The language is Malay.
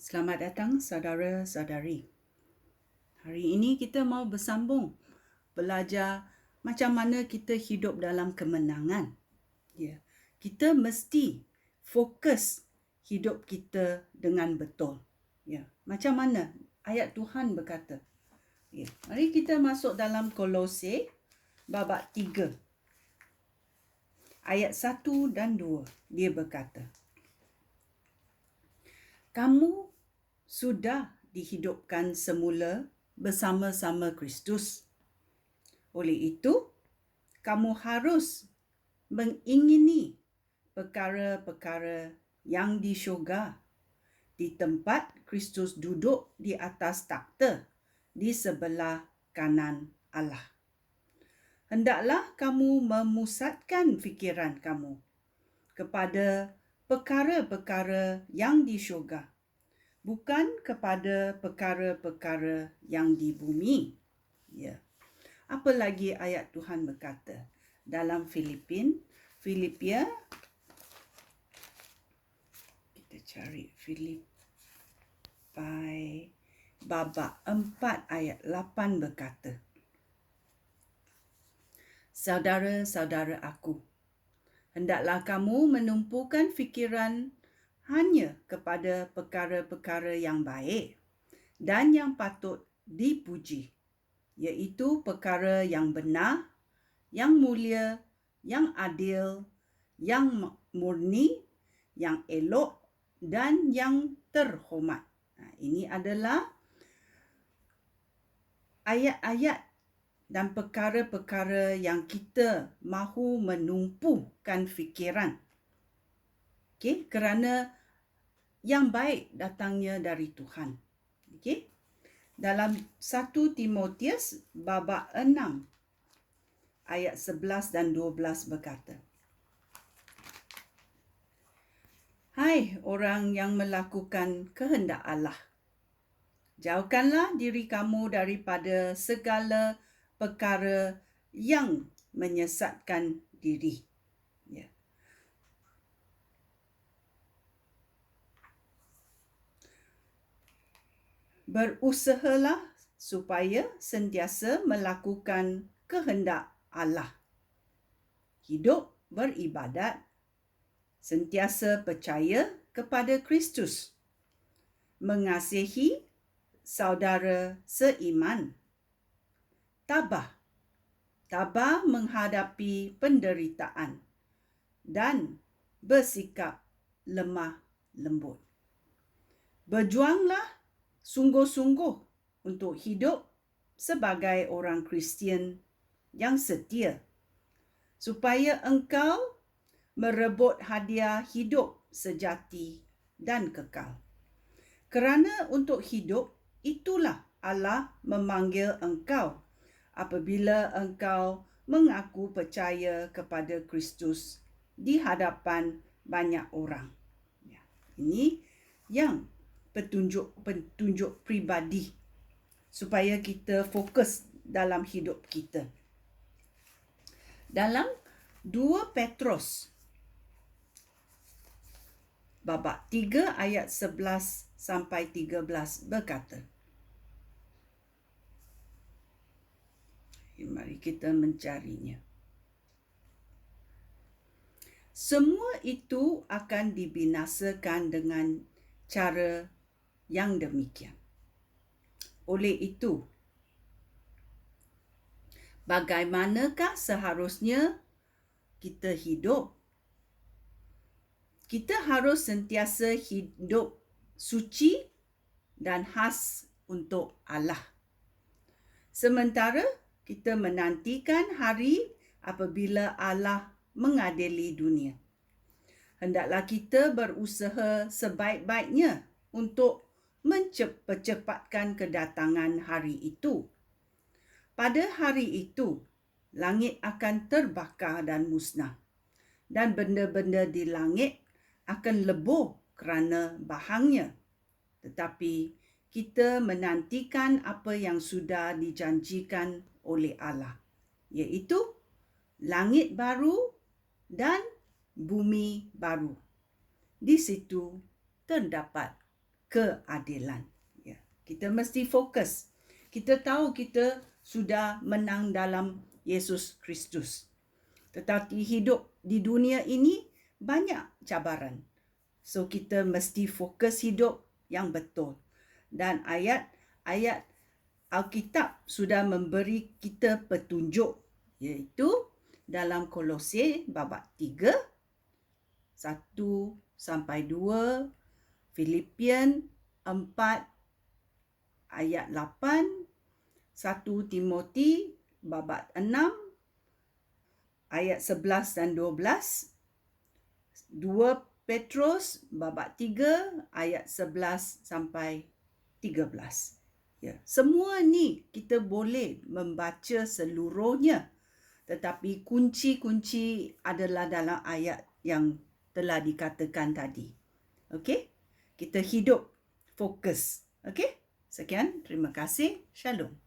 Selamat datang saudara-saudari. Hari ini kita mau bersambung belajar macam mana kita hidup dalam kemenangan. Ya. Kita mesti fokus hidup kita dengan betul. Ya. Macam mana ayat Tuhan berkata. Ya. Mari kita masuk dalam Kolose babak 3. Ayat 1 dan 2. Dia berkata, kamu sudah dihidupkan semula bersama-sama Kristus. Oleh itu, kamu harus mengingini perkara-perkara yang di syurga, di tempat Kristus duduk di atas takhta di sebelah kanan Allah. Hendaklah kamu memusatkan fikiran kamu kepada perkara-perkara yang di syurga, bukan kepada perkara-perkara yang di bumi. Ya. Apa lagi ayat Tuhan berkata dalam Filipia, kita cari Filipi babak 4 ayat 8 berkata, saudara-saudara aku, hendaklah kamu menumpukan fikiran hanya kepada perkara-perkara yang baik dan yang patut dipuji, iaitu perkara yang benar, yang mulia, yang adil, yang murni, yang elok dan yang terhormat. Ini adalah ayat-ayat dan perkara-perkara yang kita mahu menumpukan fikiran. Okay? Kerana yang baik datangnya dari Tuhan. Okay? Dalam 1 Timotius babak 6 ayat 11 dan 12 berkata, hai orang yang melakukan kehendak Allah, jauhkanlah diri kamu daripada segala perkara yang menyesatkan diri. Ya. Berusahalah supaya sentiasa melakukan kehendak Allah. Hidup beribadat, sentiasa percaya kepada Kristus, mengasihi saudara seiman, tabah menghadapi penderitaan, dan bersikap lemah lembut. Berjuanglah sungguh-sungguh untuk hidup sebagai orang Kristian yang setia, supaya engkau merebut hadiah hidup sejati dan kekal. Kerana untuk hidup itulah Allah memanggil engkau apabila engkau mengaku percaya kepada Kristus di hadapan banyak orang. Ini yang petunjuk pribadi supaya kita fokus dalam hidup kita. Dalam 2 Petrus babak 3 ayat 11 sampai 13 berkata, mari kita mencarinya. Semua itu akan dibinasakan dengan cara yang demikian. Oleh itu, bagaimanakah seharusnya kita hidup? Kita harus sentiasa hidup suci dan khas untuk Allah. Sementara kita menantikan hari apabila Allah mengadili dunia. Hendaklah kita berusaha sebaik-baiknya untuk mempercepatkan kedatangan hari itu. Pada hari itu, langit akan terbakar dan musnah, dan benda-benda di langit akan lebur kerana bahangnya. Tetapi kita menantikan apa yang sudah dijanjikan oleh Allah, iaitu langit baru dan bumi baru. Di situ terdapat keadilan. Ya, kita mesti fokus. Kita tahu kita sudah menang dalam Yesus Kristus. Tetapi hidup di dunia ini banyak cabaran. So kita mesti fokus hidup yang betul. Dan ayat-ayat Alkitab sudah memberi kita petunjuk, iaitu dalam Kolose bab 3, 1 sampai 2, Filipian 4 ayat 8, 1 Timoti bab 6 ayat 11 dan 12, 2 Petrus bab 3 ayat 11 sampai 13. Ya, semua ni kita boleh membaca seluruhnya. Tetapi kunci-kunci adalah dalam ayat yang telah dikatakan tadi. Okey? Kita hidup fokus. Okey? Sekian, terima kasih. Shalom.